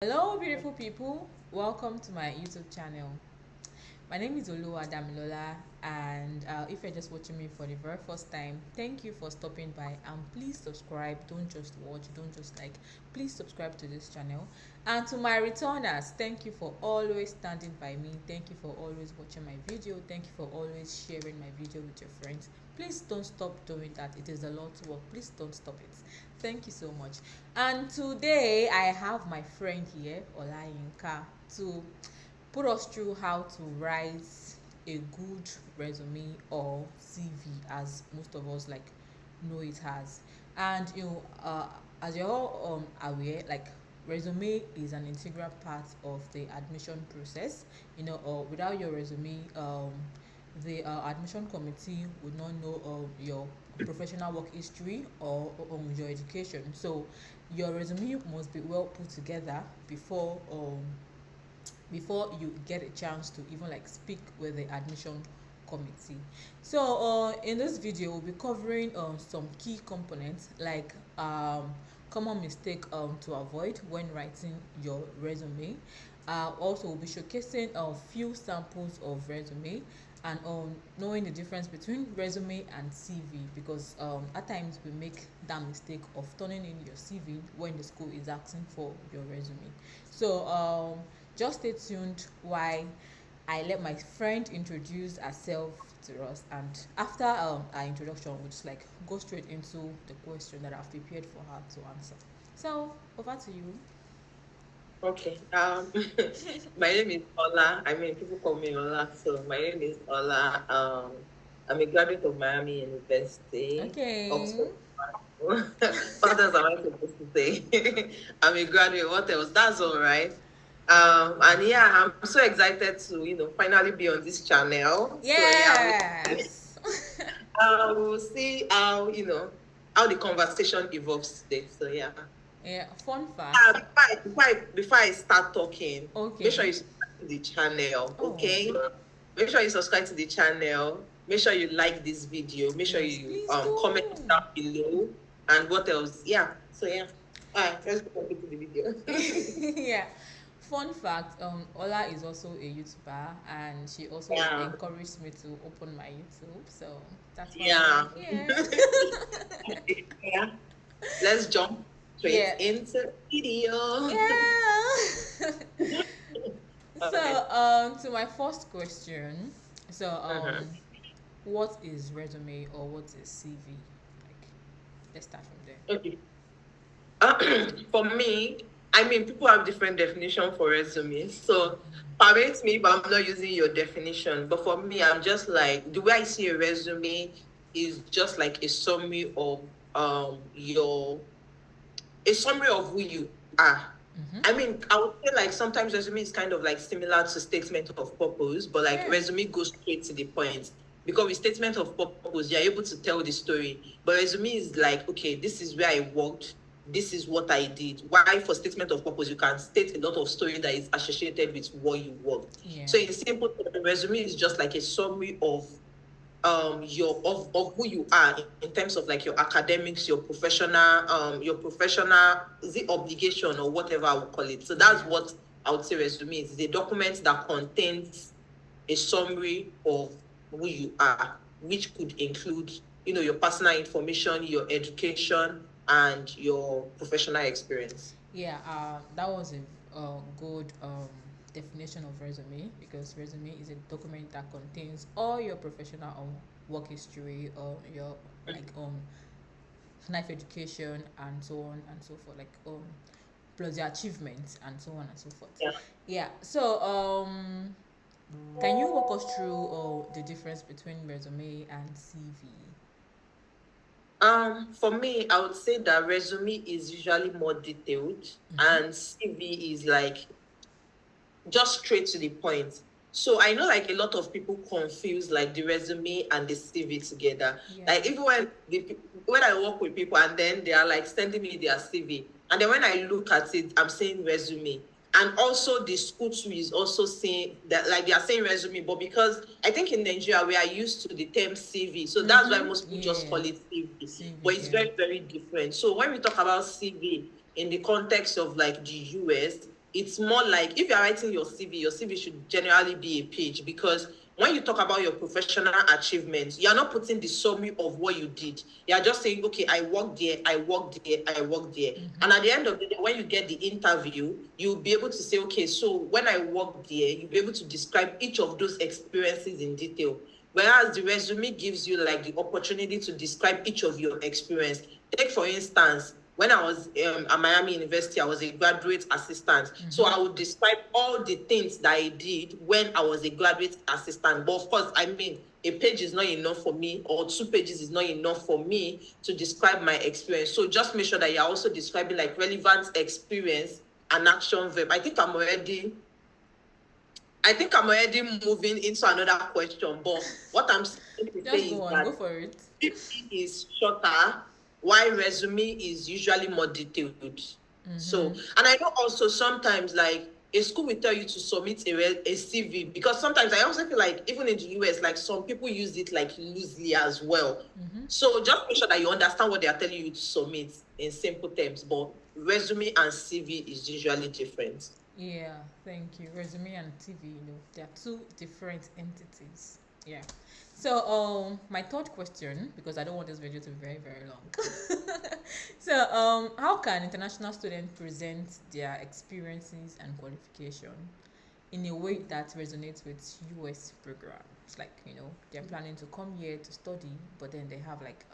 Hello, beautiful people. Welcome to my YouTube channel. My name is Oluwa Damilola, and if you're just watching me for the very first time, thank you for stopping by. And please subscribe. Don't just watch. Don't just like. Please subscribe to this channel. And to my returners, thank you for always standing by me. Thank you for always watching my video. Thank you for always sharing my video with your friends. Please don't stop doing that. It is a lot of work. Please don't stop it. Thank you so much. And today I have my friend here, Olayinka, to put us through how to write a good resume or CV, as most of us like know it as. And as you're all aware, like resume is an integral part of the admission process. Or without your resume, the admission committee would not know your professional work history or your education. So your resume must be well put together before you get a chance to even like speak with the admission committee. So in this video we'll be covering some key components like common mistake to avoid when writing your resume. Also we'll be showcasing a few samples of resume and knowing the difference between resume and CV, because at times we make that mistake of turning in your CV when the school is asking for your resume. So just stay tuned while I let my friend introduce herself to us, and after our introduction we'll just like go straight into the question that I've prepared for her to answer. So over to you. Okay. My name is Ola. I mean, people call me Ola. So my name is Ola. I'm a graduate of Miami University. Okay. Oxford. What else am I supposed to say? I'm a graduate. What else? That's all right. And yeah, I'm so excited to finally be on this channel. Yes. So yeah, we'll see how the conversation evolves today. So yeah. Yeah, fun fact. Before I start talking, Okay. make sure you subscribe to the channel, Oh. okay? Make sure you subscribe to the channel. Make sure you like this video. Make sure Yes, you please comment down below. And what else? Yeah. So yeah. All right, let's go into the video. Yeah. Fun fact, Ola is also a YouTuber, and she also Yeah. encouraged me to open my YouTube. So that's why Yeah. I'm here. Yeah. Let's jump straight Yeah. into the video. Yeah. Okay. So to my first question. So Uh-huh. what is resume or what is CV? Like, let's start from there. Okay. For me, I mean, people have different definition for resume. So permit me, but I'm not using your definition. But for me, I'm just like, the way I see a resume is just like a summary of who you are. I mean, I would say like sometimes resume is kind of like similar to statement of purpose, but like Yeah. resume goes straight to the point. Because with statement of purpose, you're able to tell the story. But resume is like, okay, this is where I worked, this is what I did. Why for statement of purpose, you can state a lot of story that is associated with what you worked. Yeah. So in simple terms, resume is just like a summary of who you are in terms of like your academics, your professional is it obligation or whatever I would call it. So that's what I would say resume is. It's a document that contains a summary of who you are, which could include your personal information, your education, and your professional experience. Yeah, that was a good definition of resume, because resume is a document that contains all your professional work history or your like life education and so on and so forth, like plus your achievements and so on and so forth. Yeah. Yeah. So can you walk us through the difference between resume and CV? For me, I would say that resume is usually more detailed, and CV is like just straight to the point. So I know like a lot of people confuse like the resume and the CV together. Yeah. Like even when I work with people and then they are like sending me their CV, and then when I look at it, I'm saying resume. And also the school too is also saying that, like they are saying resume, but because I think in Nigeria we are used to the term CV, so that's why most people just call it CV. But it's very, very different. So when we talk about CV in the context of like the US, it's more like if you're writing your CV should generally be a page, because when you talk about your professional achievements, you're not putting the summary of what you did. You're just saying, okay, I worked there, I worked there, I worked there. And at the end of the day, when you get the interview, you'll be able to say, okay, so when I worked there, you'll be able to describe each of those experiences in detail. Whereas the resume gives you like the opportunity to describe each of your experience. Take for instance, when I was at Miami University, I was a graduate assistant. So I would describe all the things that I did when I was a graduate assistant. But of course, I mean, a page is not enough for me, or 2 pages is not enough for me to describe my experience. So just make sure that you're also describing like relevant experience and action verb. I think I'm already moving into another question, but what I'm saying to say is that go for it. CV is shorter, while resume is usually more detailed. So, and I know also sometimes like a school will tell you to submit a CV, because sometimes I also feel like even in the US, like some people use it like loosely as well. So just make sure that you understand what they are telling you to submit in simple terms. But resume and CV is usually different. Yeah, thank you. Resume and TV, they are two different entities. Yeah. So, my third question, because I don't want this video to be very, very long. So, how can international students present their experiences and qualification in a way that resonates with US programs? Like, they're planning to come here to study, but then they have like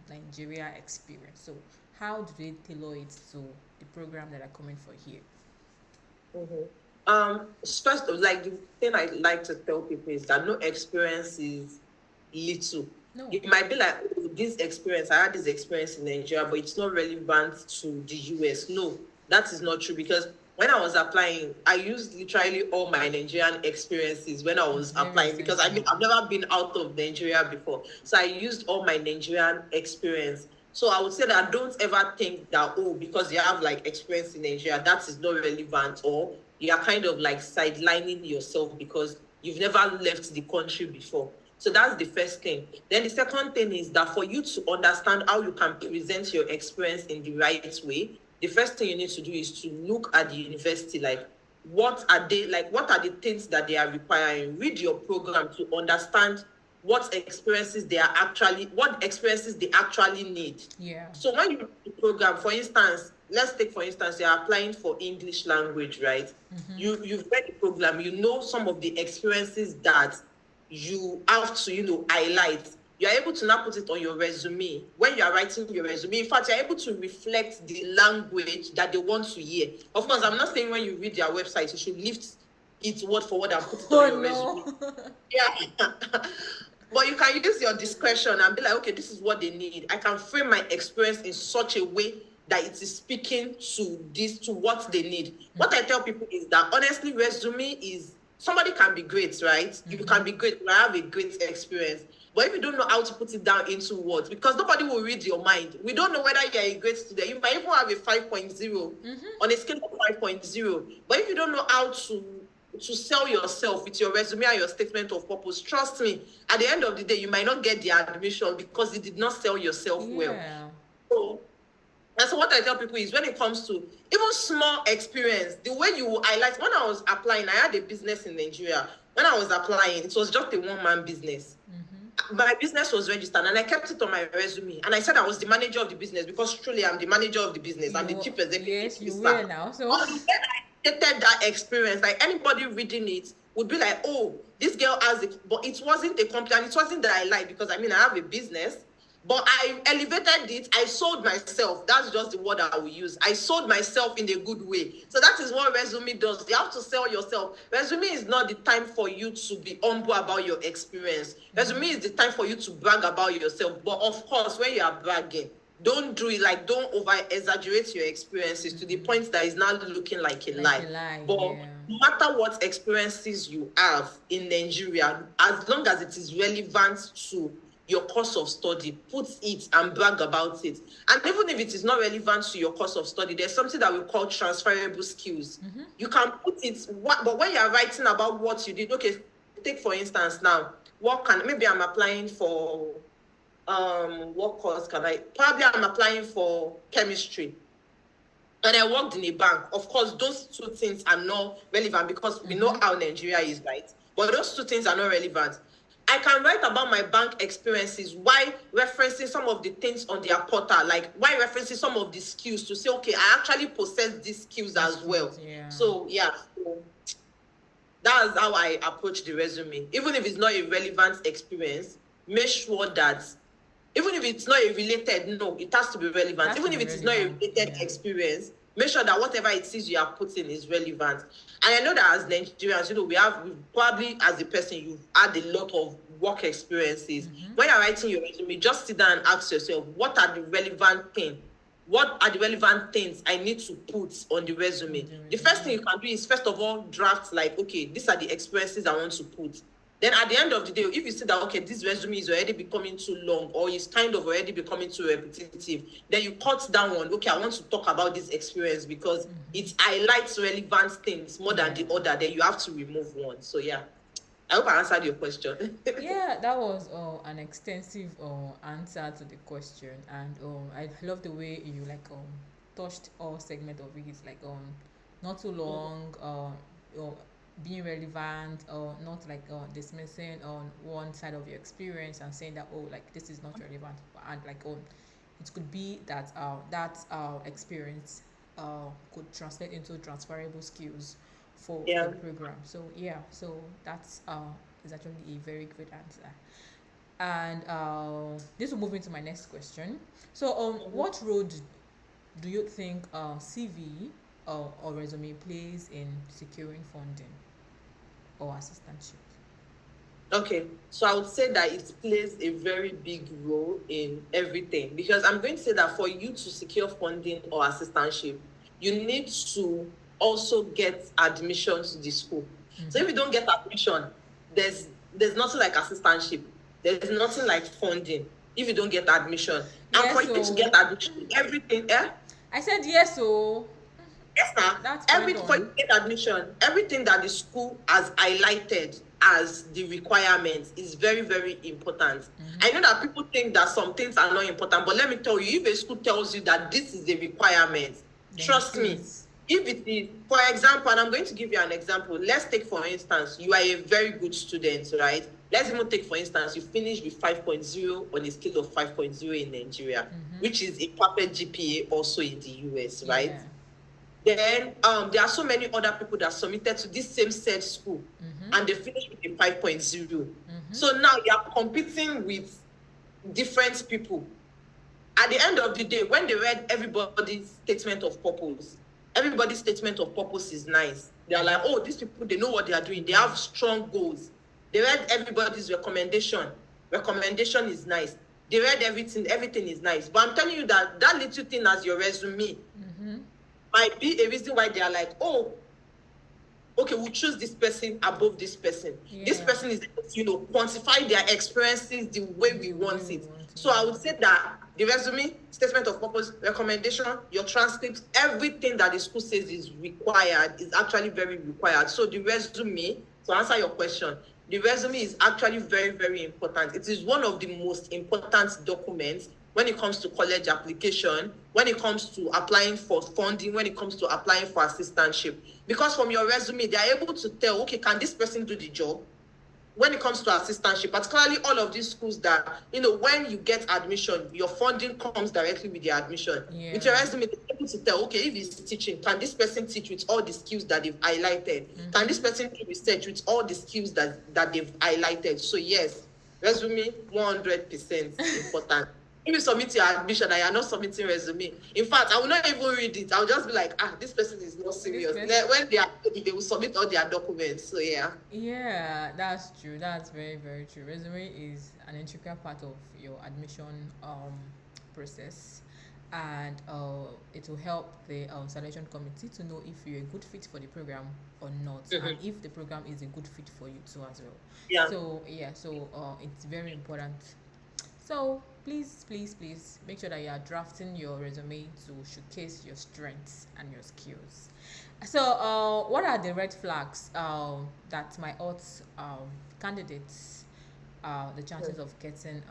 Nigeria experience. So, how do they tailor it to the program that are coming for here? First, like the thing I like to tell people is that no experience is little. No. It might be like, oh, this experience, I had this experience in Nigeria, but it's not relevant to the US. No, that is not true, because when I was applying, I used literally all my Nigerian experiences when I was applying, because I mean, I've never been out of Nigeria before. So I used all my Nigerian experience. So I would say that don't ever think that, oh, because you have like experience in Nigeria, that is not relevant, or you are kind of like sidelining yourself because you've never left the country before. So that's the first thing. Then the second thing is that for you to understand how you can present your experience in the right way, the first thing you need to do is to look at the university, like what are the things that they are requiring. Read your program to understand what experiences they actually need. Yeah. So when you read the program, for instance, let's take for instance, you're applying for English language, right? You've read the program, you know some of the experiences that you have to, highlight. You're able to now put it on your resume. When you are writing your resume, in fact, you're able to reflect the language that they want to hear. Of course, I'm not saying when you read their website, you should lift it word for word and put it on your resume. Yeah. But you can use your discretion and be like, okay, this is what they need. I can frame my experience in such a way that it is speaking to what they need. What I tell people is that honestly, resume is, somebody can be great, right? You can be great, you have a great experience. But if you don't know how to put it down into words, because nobody will read your mind. We don't know whether you're a great student. You might even have a 5.0 on a scale of 5.0. But if you don't know how to sell yourself with your resume and your statement of purpose, trust me, at the end of the day, you might not get the admission because you did not sell yourself well. So what I tell people is, when it comes to even small experience, the way you highlight, when I was applying, I had a business in Nigeria. When I was applying, it was just a one-man business. My business was registered and I kept it on my resume. And I said I was the manager of the business, because truly I'm the manager of the business. I'm the chief executive. Yes, you will now. So when I stated that experience, like anybody reading it would be like, oh, this girl has it. But it wasn't a company, and it wasn't that I lied, because I mean, I have a business. But I elevated it. I sold myself. That's just the word I will use. I sold myself in a good way. So that is what resume does. You have to sell yourself. Resume is not the time for you to be humble about your experience. Resume is the time for you to brag about yourself. But of course, when you are bragging, don't do it like, don't over exaggerate your experiences to the point that is now looking like a lie. But no matter what experiences you have in Nigeria, as long as it is relevant to your course of study, put it and brag about it. And even if it is not relevant to your course of study, there's something that we call transferable skills. You can put it, but when you're writing about what you did, okay, take for instance now, maybe I'm applying for, what course can I, probably I'm applying for chemistry. and I worked in a bank. Of course, those two things are not relevant because we know how Nigeria is, right? But those two things are not relevant. I can write about my bank experiences while referencing some of the things on their portal, like while referencing some of the skills to say, okay, I actually possess these skills as well. Yeah. So yeah, so that's how I approach the resume. Even if it's not a relevant experience, make sure that even if it's not a related, no, it has to be relevant. Even if it is not a related experience, make sure that whatever it is you are putting is relevant. And I know that as Nigerians, we probably as a person, you've had a lot of work experiences. When you're writing your resume, just sit down and ask yourself, what are the relevant things? What are the relevant things I need to put on the resume? The first thing you can do is, first of all, draft like, okay, these are the experiences I want to put. Then at the end of the day, if you see that, okay, this resume is already becoming too long or it's kind of already becoming too repetitive, then you cut down on, okay, I want to talk about this experience because it highlights relevant things more than the other. Then you have to remove one. So yeah, I hope I answered your question. Yeah, that was an extensive answer to the question, and I love the way you touched all segment of it, like not too long, being relevant, or not like dismissing on one side of your experience and saying that, oh, like this is not relevant, and like it could be that that experience could translate into transferable skills for the program. So yeah, so that's is actually a very good answer. And this will move into my next question. So what role do you think CV or resume plays in securing funding or assistantship? Okay, so I would say that it plays a very big role in everything, because I'm going to say that for you to secure funding or assistantship, you need to also get admission to the school. So if you don't get admission, there's nothing like assistantship. There's nothing like funding if you don't get admission. And for you to get admission, everything, I said yes, so yes, sir. For you to get admission, everything that the school has highlighted as the requirement is very, very important. I know that people think that some things are not important, but let me tell you, if a school tells you that this is a requirement, trust me, if it is, for example, and I'm going to give you an example. Let's take, for instance, you are a very good student, right? Let's even take, for instance, you finished with 5.0 on a scale of 5.0 in Nigeria, which is a perfect GPA also in the US, right? Then there are so many other people that submitted to this same said school and they finished with a 5.0. So now you are competing with different people. At the end of the day, when they read everybody's statement of purpose is nice. They are like, oh, these people, they know what they are doing. They have strong goals. They read everybody's recommendation. Recommendation is nice. They read everything is nice. But I'm telling you that little thing as your resume might be a reason why they are like, oh, okay, we'll choose this person above this person. This person is able to, quantify their experiences the way we want it. So I would say that the resume, statement of purpose, recommendation, your transcripts, everything that the school says is required is actually very required. So the resume, to answer your question, the resume is actually very, very important. It is one of the most important documents when it comes to college application, when it comes to applying for funding, when it comes to applying for assistantship. Because from your resume, they are able to tell, okay, can this person do the job? When it comes to assistantship, particularly all of these schools that, when you get admission, your funding comes directly with the admission. With your resume, they're able to tell, okay, if he's teaching, can this person teach with all the skills that they've highlighted? Can this person do research with all the skills that they've highlighted? So yes, resume 100% important. If you submit your admission and you're not submitting resume, in fact, I will not even read it. I'll just be like, this person is not serious. When they will submit all their documents. So yeah. Yeah, that's true. That's very, very true. Resume is an integral part of your admission process, and it will help the selection committee to know if you're a good fit for the program or not, and if the program is a good fit for you too as well. Yeah. So it's very important. So please make sure that you are drafting your resume to showcase your strengths and your skills. So what are the red flags that might hurt candidates the chances of getting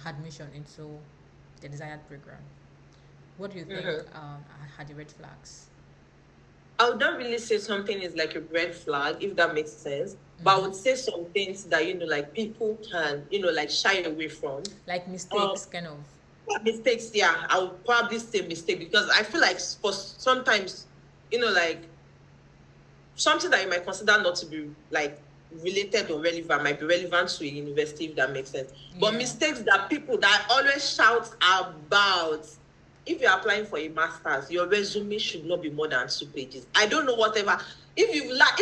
admission into the desired program? What do you think Mhm. are the red flags? I would not really say something is like a red flag, if that makes sense. But I Mm-hmm. would say some things that, like people can, like shy away from. Like Um, mistakes, kind of. mistakes, yeah, I would probably say mistake because I feel like for sometimes, like something that you might consider not to be like related or relevant might be relevant to a university, if that makes sense. But Yeah. mistakes that people that always shout about, if you're applying for a master's, your resume should not be more than 2 pages. I don't know whatever. If you like,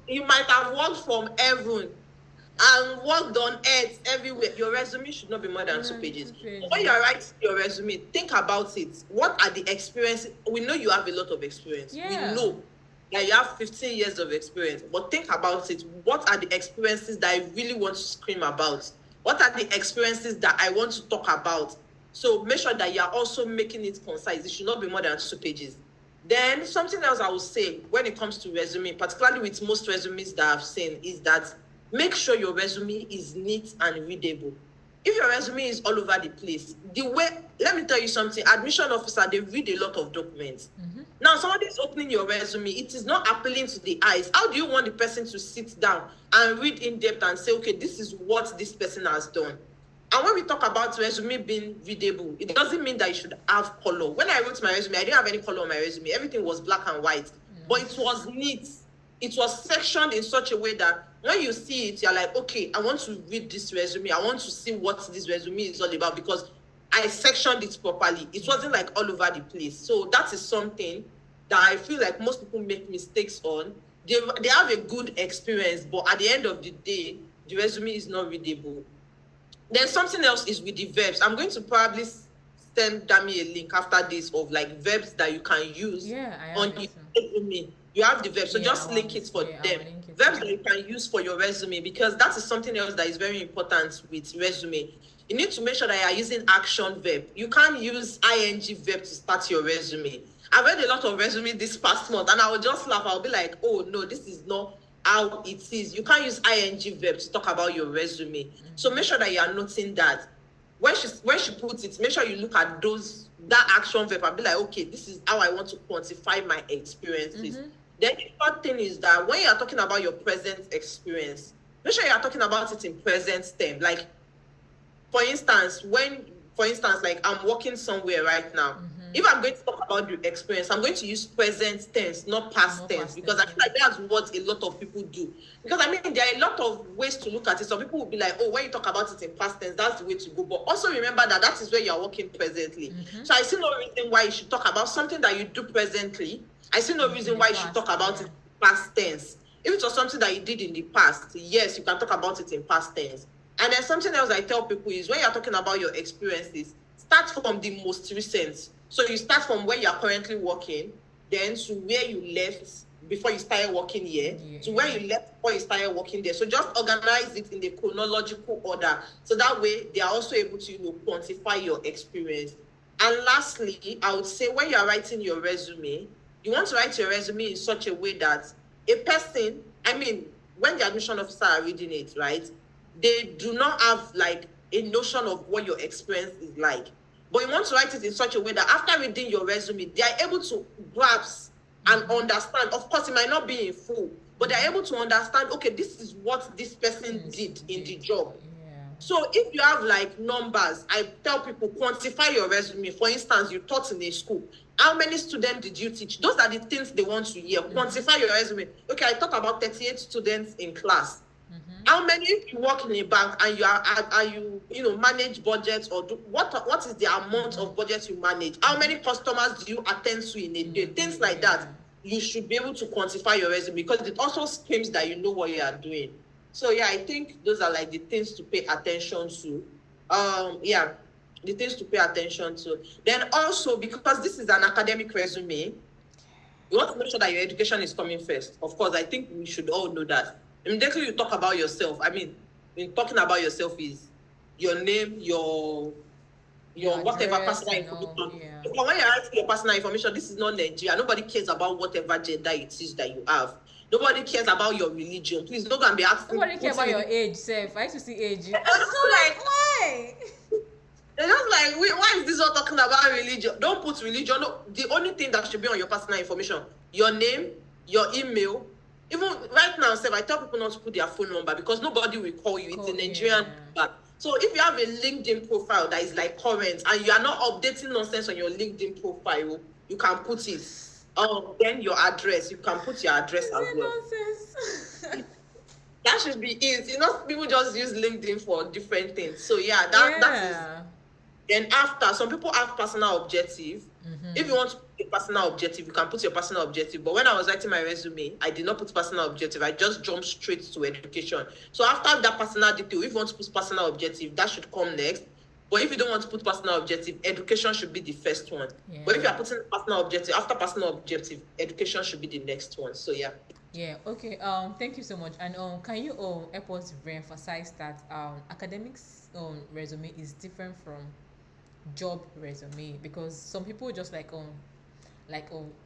you might have worked from heaven and worked on earth everywhere. Your resume should not be more than two Yeah, pages. two So when pages. you're writing your resume, think about it. What are the experiences? We know you have a lot of experience. We Yeah. know that you have 15 years of experience. But think about it. What are the experiences that I really want to scream about? What are the experiences that I want to talk about? So make sure that you are also making it concise. It should not be more than 2 pages. Then something else I would say when it comes to resume, particularly with most resumes that I've seen, is that make sure your resume is neat and readable. If your resume is all over the place, let me tell you something, admission officer, they read a lot of documents. Mm-hmm. Now, somebody is opening your resume, it is not appealing to the eyes. How do you want the person to sit down and read in depth and say, okay, this is what this person has done? And when we talk about resume being readable, it doesn't mean that you should have color. When I wrote my resume, I didn't have any color on my resume. Everything was black and white. But it was neat. It was sectioned in such a way that when you see it, you're like, okay, I want to read this resume. I want to see what this resume is all about because I sectioned it properly. It wasn't like all over the place. So that is something that I feel like most people make mistakes on. They have a good experience, but at the end of the day, the resume is not readable. Then something else is with the verbs. I'm going to probably send Dami a link after this of like verbs that you can use Yeah, I have on it your too. resume. You have the verbs, so Yeah, just link it for I'll them. link it Verbs too. that you can use for your resume because that is something else that is very important with resume. You need to make sure that you are using action verb. You can't use ing verb to start your resume. I've read a lot of resume this past month and I will just laugh. I'll be like, oh no, this is not how it is. You can't use ing verb to talk about your resume. So make sure that you are noting that. When she puts it, make sure you look at that action verb and be like, okay, this is how I want to quantify my experiences. Mm-hmm. Then the third thing is that when you are talking about your present experience, make sure you are talking about it in present term. Like for instance, like I'm working somewhere right now. Mm-hmm. If I'm going to talk about the experience, I'm going to use present tense, not past Not tense, past because tense, I feel like that's what a lot of people do. Because I mean, there are a lot of ways to look at it. Some people will be like, oh, when you talk about it in past tense, that's the way to go. But also remember that that is where you are working presently. Mm-hmm. So I see no reason why you should talk about something that you do presently. I see no In reason the why you should past, talk about yeah. it in past tense. If it was something that you did in the past, yes, you can talk about it in past tense. And then something else I tell people is when you're talking about your experiences, start from the most recent. So you start from where you're currently working, then to where you left before you started working here, Yeah. to where you left before you started working there. So just organize it in the chronological order. So that way they are also able to, quantify your experience. And lastly, I would say when you're writing your resume, you want to write your resume in such a way that a person, I mean, when the admission officer are reading it, right, they do not have like a notion of what your experience is like. But you want to write it in such a way that after reading your resume, they are able to grasp and understand. Of course, it might not be in full, but they're able to understand, okay, this is what this person did in the job. Yeah. So if you have like numbers, I tell people quantify your resume. For instance, you taught in a school. How many students did you teach? Those are the things they want to hear. Quantify your resume. Okay, I taught about 38 students in class. How many, if you work in a bank and you manage budgets or what is the amount of budget you manage? How many customers do you attend to in a day? Things like that. You should be able to quantify your resume because it also screams that you know what you are doing. So yeah, I think those are like the things to pay attention to. Yeah, the things to pay attention to. Then also because this is an academic resume, you want to make sure that your education is coming first. Of course, I think we should all know that. Immediately you talk about yourself. I mean, in talking about yourself is your name, your whatever address personal and all, information. yeah. But when you're asking your personal information, this is not Nigeria. Nobody cares about whatever gender it is that you have. Nobody cares about your religion. Please don't go and be asking. Nobody care about putting your it- age, self. I used to see age. I'm I'm like, like, why? They're just like, wait, why is this all talking about religion? Don't put religion. No, the only thing that should be on your personal information, your name, your email. Even right now, Seb, I tell people not to put their phone number because nobody will call you. It's a Nigerian number. So if you have a LinkedIn profile that is like current and you are not updating nonsense on your LinkedIn profile, you can put it. Then your address, you can put your address as well. Nonsense. That should be it. You know, people just use LinkedIn for different things. So yeah, that is. Then after, some people have personal objective. If you want to put a personal objective, you can put your personal objective. But when I was writing my resume, I did not put personal objective. I just jumped straight to education. So after that personal detail, if you want to put personal objective, that should come next. But if you don't want to put personal objective, education should be the first one. Yeah. But if you are putting personal objective, after personal objective, education should be the next one. So yeah. Yeah, okay. Thank you so much. And can you help us re-emphasize that academics resume is different from job resume, because some people just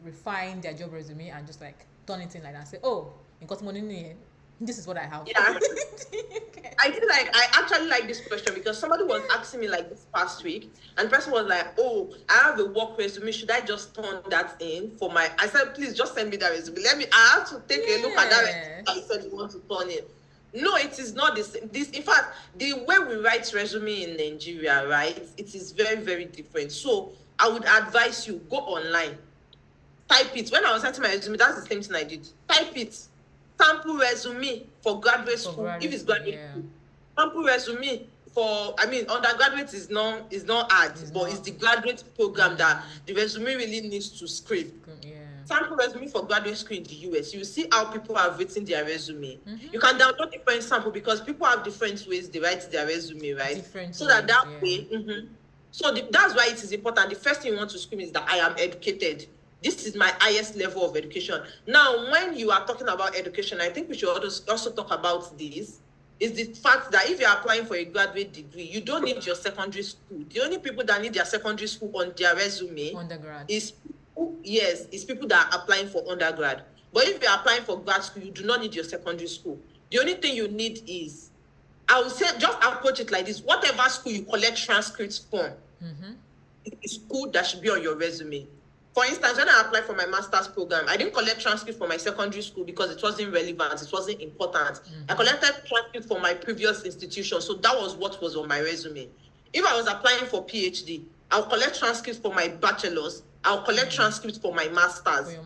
refine their job resume and just like turn it in like that and say, oh, you got money in here. This is what I have. Yeah. Okay. I actually like this question because somebody was asking me like this past week, and the person was like, oh, I have a work resume. Should I just turn that in for my... I said, please just send me that resume. I have to take a look at that resume that you said you want to turn in. No, it is not the same. In fact, the way we write resume in Nigeria, right, it is very, very different. So I would advise you, go online, type it. When I was writing my resume, that's the same thing I did. Type it. Sample resume for graduate school. If it's graduate school. Sample resume for, undergraduate is not hard, it's the graduate program that the resume really needs to scrape. Yeah. Sample resume for graduate school in the US. You see how people have written their resume. You can download different sample because people have different ways they write their resume, right? Different way. So that's why it is important. The first thing you want to scream is that I am educated. This is my highest level of education. Now, when you are talking about education, I think we should also talk about this, is the fact that if you're applying for a graduate degree, you don't need your secondary school. The only people that need their secondary school on their resume is people that are applying for undergrad. But if you're applying for grad school, you do not need your secondary school. The only thing you need is, I would say, just approach it like this. Whatever school you collect transcripts from, it's school that should be on your resume. For instance, when I applied for my master's program, I didn't collect transcripts from my secondary school because it wasn't relevant, it wasn't important. I collected transcripts from my previous institution, so that was what was on my resume. If I was applying for PhD, I'll collect transcripts for my bachelor's, I'll collect transcripts for my master's.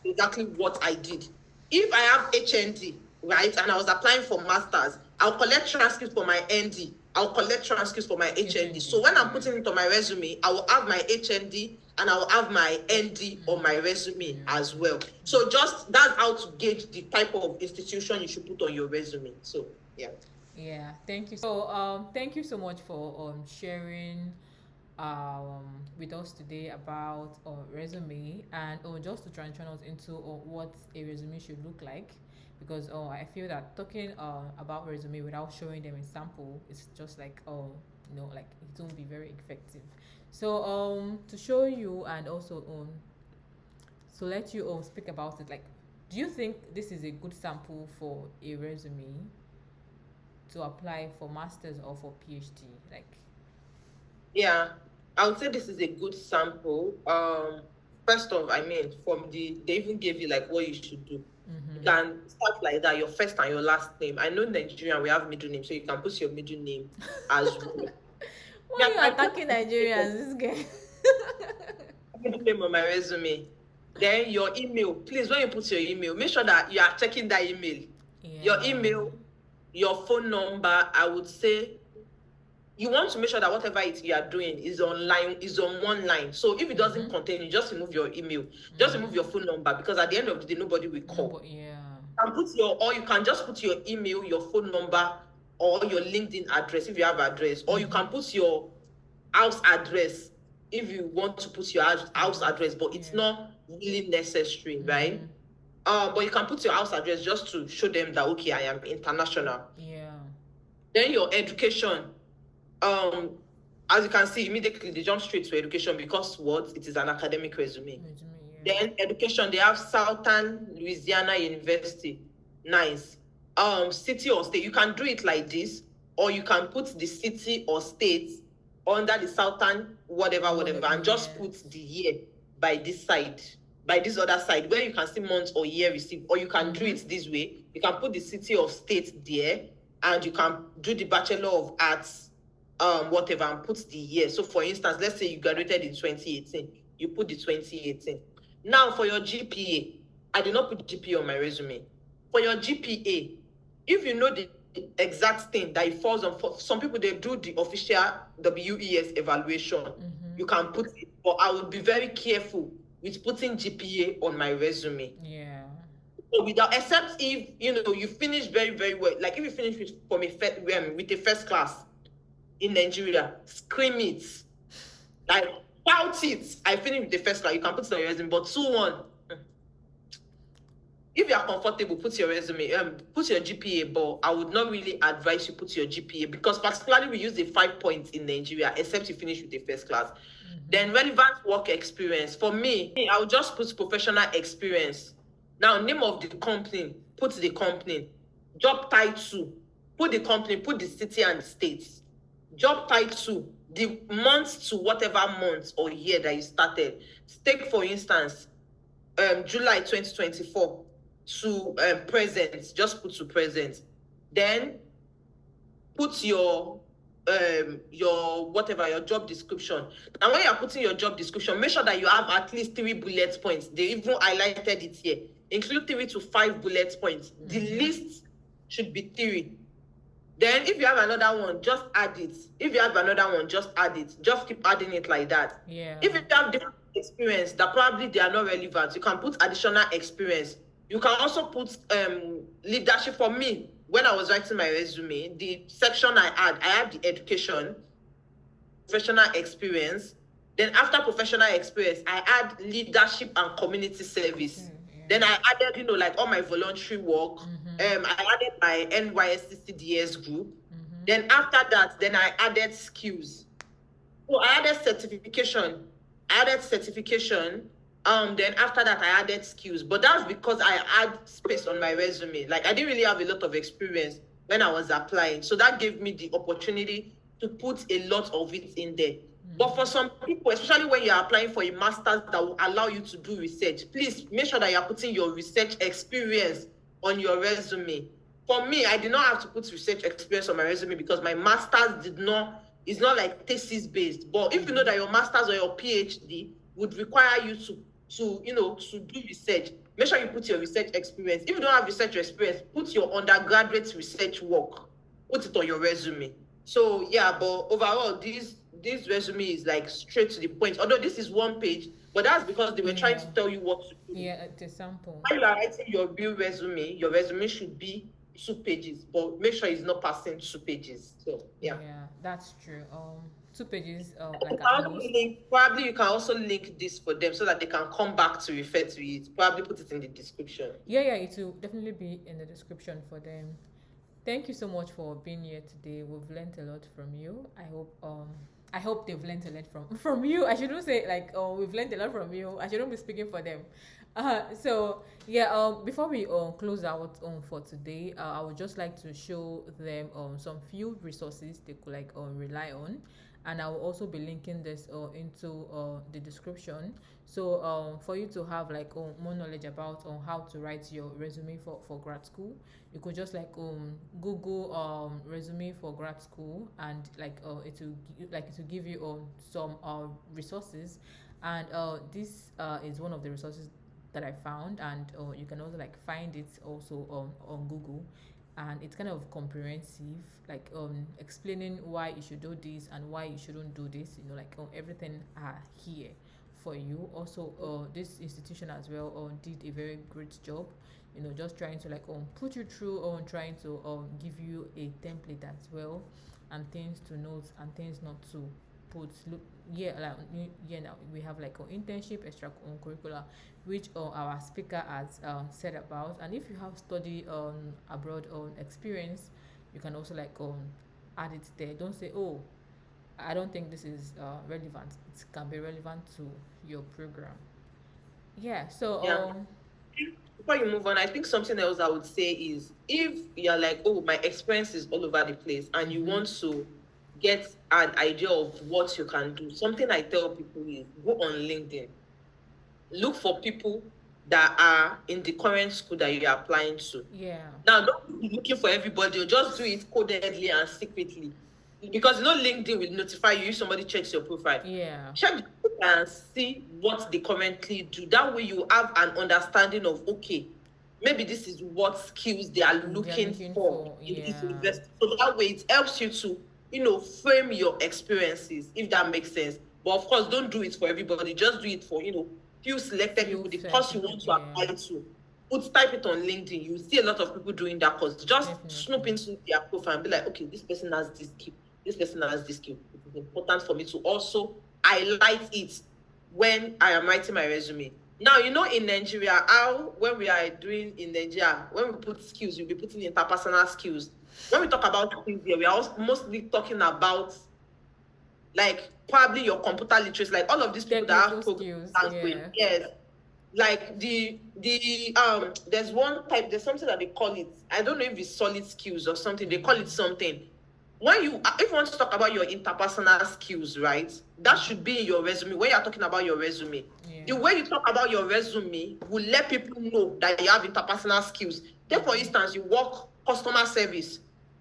Exactly what I did. If I have HND, right, and I was applying for master's, I'll collect transcripts for my ND, I'll collect transcripts for my HND. So when I'm putting it on my resume, I will have my HND and I will have my ND on my resume as well. So that's how to gauge the type of institution you should put on your resume. So yeah, thank you. So thank you so much for sharing with us today about resume, and just to transition us into what a resume should look like, because I feel that talking about resume without showing them a sample is just like like it won't be very effective. So to show you and also to let you speak about it, like, do you think this is a good sample for a resume to apply for masters or for PhD? Like, yeah, I would say this is a good sample. First off, they even gave you like what you should do. You can start like that, your first and your last name. I know in Nigeria we have middle name, so you can put your middle name as well. Why are you attacking Nigerians, this guy? Middle name on my resume. Then your email. Please, when you put your email, make sure that you are checking that email. Your email, your phone number. I would say you want to make sure that whatever it you are doing is online, is on one line. So if it doesn't contain, you just remove your email, just remove your phone number, because at the end of the day, nobody will call. Or you can just put your email, your phone number, or your LinkedIn address if you have address, or you can put your house address if you want to put your house address, but it's not really necessary, right? But you can put your house address just to show them that, okay, I am international. Then your education. As you can see, immediately they jump straight to education because it is an academic resume. Then education, they have Southern Louisiana University. Nice. City or state. You can do it like this, or you can put the city or state under the southern whatever, and just put the year by this side, by this other side, where you can see month or year received. Or you can do it this way. You can put the city or state there, and you can do the Bachelor of Arts, whatever, and put the year. So for instance, let's say you graduated in 2018, you put the 2018. Now for your GPA, I did not put GPA on my resume. For your GPA, if you know the exact thing that it falls on, for some people, they do the official WES evaluation. You can put it, but I would be very careful with putting GPA on my resume. Yeah. So without, except if you finish very, very well, like if you finish with a first class in Nigeria, scream it, like shout it. I finished with the first class. You can put it on your resume, but 2-1. If you are comfortable, put your resume, put your GPA, but I would not really advise you put your GPA, because particularly we use the 5 points in Nigeria, except you finish with the first class. Then relevant work experience. For me, I would just put professional experience. Now, name of the company, put the company. Job title, put the company, put the city and the states. Job title, the month to whatever month or year that you started. Take, for instance, July 2024 to present. Just put to present. Then put your whatever, your job description. And when you're putting your job description, make sure that you have at least 3 bullet points. They even highlighted it here. Include 3 to 5 bullet points. The list should be 3. Then if you have another one, just add it. If you have another one, just add it. Just keep adding it like that. Yeah. If you have different experience that probably they are not relevant, you can put additional experience. You can also put leadership. For me, when I was writing my resume, the section I had the education, professional experience. Then after professional experience, I add leadership and community service. Then I added, like all my voluntary work. I added my NYSC CDS group. Then after that, then I added skills. So I added certification. Then after that, I added skills. But that's because I had space on my resume. Like, I didn't really have a lot of experience when I was applying. So that gave me the opportunity to put a lot of it in there. But for some people, especially when you're applying for a master's that will allow you to do research, please make sure that you're putting your research experience on your resume. For me, I did not have to put research experience on my resume because my master's it's not like thesis based. But if you know that your master's or your PhD would require you to do research, make sure you put your research experience. If you don't have research experience, put your undergraduate research work, put it on your resume. So yeah, but overall, this resume is like straight to the point. Although this is 1 page, but that's because they were trying to tell you what to do. Yeah, it's a sample. When you are writing your real resume, your resume should be 2 pages, but make sure it's not passing 2 pages. So yeah. Yeah, that's true. 2 pages, Probably you can also link this for them so that they can come back to refer to it. Probably put it in the description. Yeah, it will definitely be in the description for them. Thank you so much for being here today. We've learned a lot from you. I hope they've learned a lot from you. I shouldn't say we've learned a lot from you. I shouldn't be speaking for them. Before we close out for today, I would just like to show them some few resources they could rely on, and I will also be linking this into the description. So for you to have more knowledge about how to write your resume for grad school, you could just Google resume for grad school, and it will give you some resources, and this is one of the resources that I found, and you can also find it also on Google, and it's kind of comprehensive, explaining why you should do this and why you shouldn't do this. Everything are here for you. Also, this institution as well did a very great job. Just trying to put you through trying to give you a template as well, and things to note and things not to put. Now we have internship, extra curricular, which our speaker has said about. And if you have study abroad experience, you can also add it there. Don't say, oh, I don't think this is relevant. It can be relevant to your program. Before you move on, I think something else I would say is, if you're oh, my experience is all over the place, and you want to get an idea of what you can do, something I tell people is go on LinkedIn. Look for people that are in the current school that you are applying to. Yeah. Now, don't be looking for everybody, or just do it codedly and secretly. Because LinkedIn will notify you if somebody checks your profile. Yeah. Check the profile and see what they currently do. That way you have an understanding of, okay, maybe this is what skills they are looking for in this university. So that way it helps you to, frame your experiences, if that makes sense. But of course, don't do it for everybody. Just do it for, few selected people, the course you want to apply to. Type it on LinkedIn. You see a lot of people doing that course. Just snoop into their profile and be like, okay, this person has this skill. This person has this skill. It is important for me to also highlight it when I am writing my resume. Now, in Nigeria, when we are doing in Nigeria, when we put skills, we'll be putting interpersonal skills. When we talk about skills here, we are also mostly talking about, like, probably your computer literacy, like all of these people that have programming language. Yes. Like there's one type, there's something that they call it, I don't know if it's solid skills or something, they call it something. If you want to talk about your interpersonal skills, right, that should be in your resume. When you're talking about your resume, the way you talk about your resume will let people know that you have interpersonal skills. Take, for instance, you work customer service.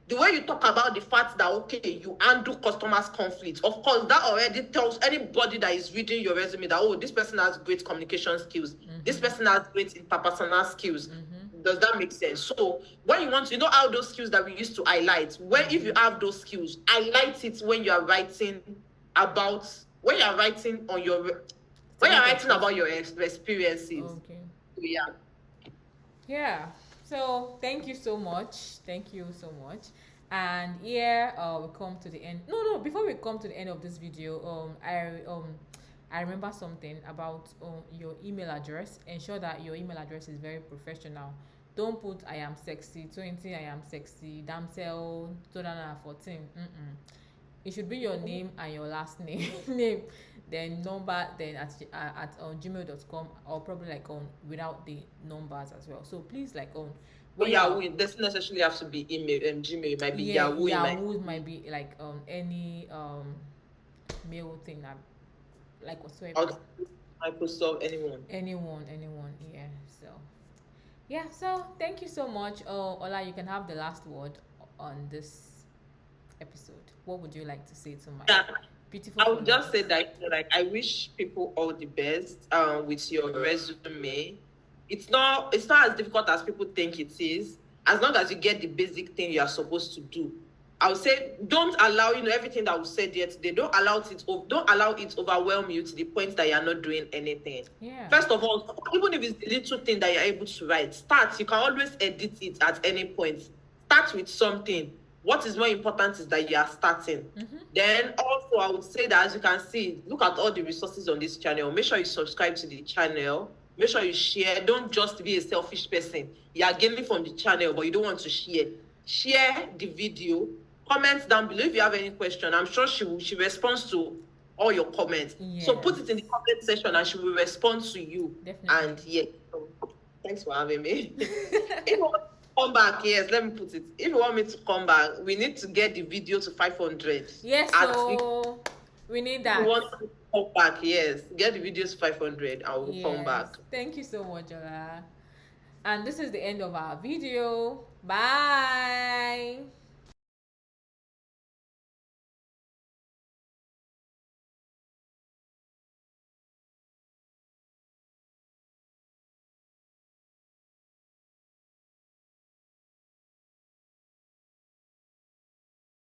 The way you talk about the fact that, okay, you handle customers' conflicts, of course, that already tells anybody that is reading your resume that, oh, this person has great communication skills. This person has great interpersonal skills. Does that make sense? So when you want to, how those skills that we used to highlight, if you have those skills, highlight it when you are writing about, when you are writing about your experiences. Okay. Yeah. Yeah. So thank you so much. Thank you so much. And here we come to the end. No, before we come to the end of this video, I remember something about your email address. Ensure that your email address is very professional. Don't put I am sexy 20, I am sexy damsel 2014. It should be your name and your last name, then number, then at gmail.com, or probably like without the numbers as well. So please, like Yahoo, it doesn't necessarily have to be email and Gmail. It might be Yahoo. Yahoo might be like any mail thing that, like whatsoever. Microsoft, anyone. Yeah. So thank you so much. Ola, you can have the last word on this episode. What would you like to say to my beautiful I would just say that, like, I wish people all the best with your resume. It's not as difficult as people think it is, as long as you get the basic thing you are supposed to do. I would say don't allow, everything that we said yet today, don't allow it overwhelm you to the point that you're not doing anything. Yeah. First of all, even if it's the little thing that you're able to write, start. You can always edit it at any point. Start with something. What is more important is that you are starting. Then also, I would say that, as you can see, look at all the resources on this channel. Make sure you subscribe to the channel. Make sure you share. Don't just be a selfish person. You are gaining from the channel, but you don't want to share. Share the video. Comment down below if you have any question. I'm sure she responds to all your comments. Yeah. So put it in the comment section and she will respond to you. Definitely. And so thanks for having me. If you want to come back, yes, let me put it. If you want me to come back, we need to get the video to 500. Yes, so we need that. If you want to come back, yes, get the videos 500 and we'll come back. Thank you so much, Ola. And this is the end of our video. Bye.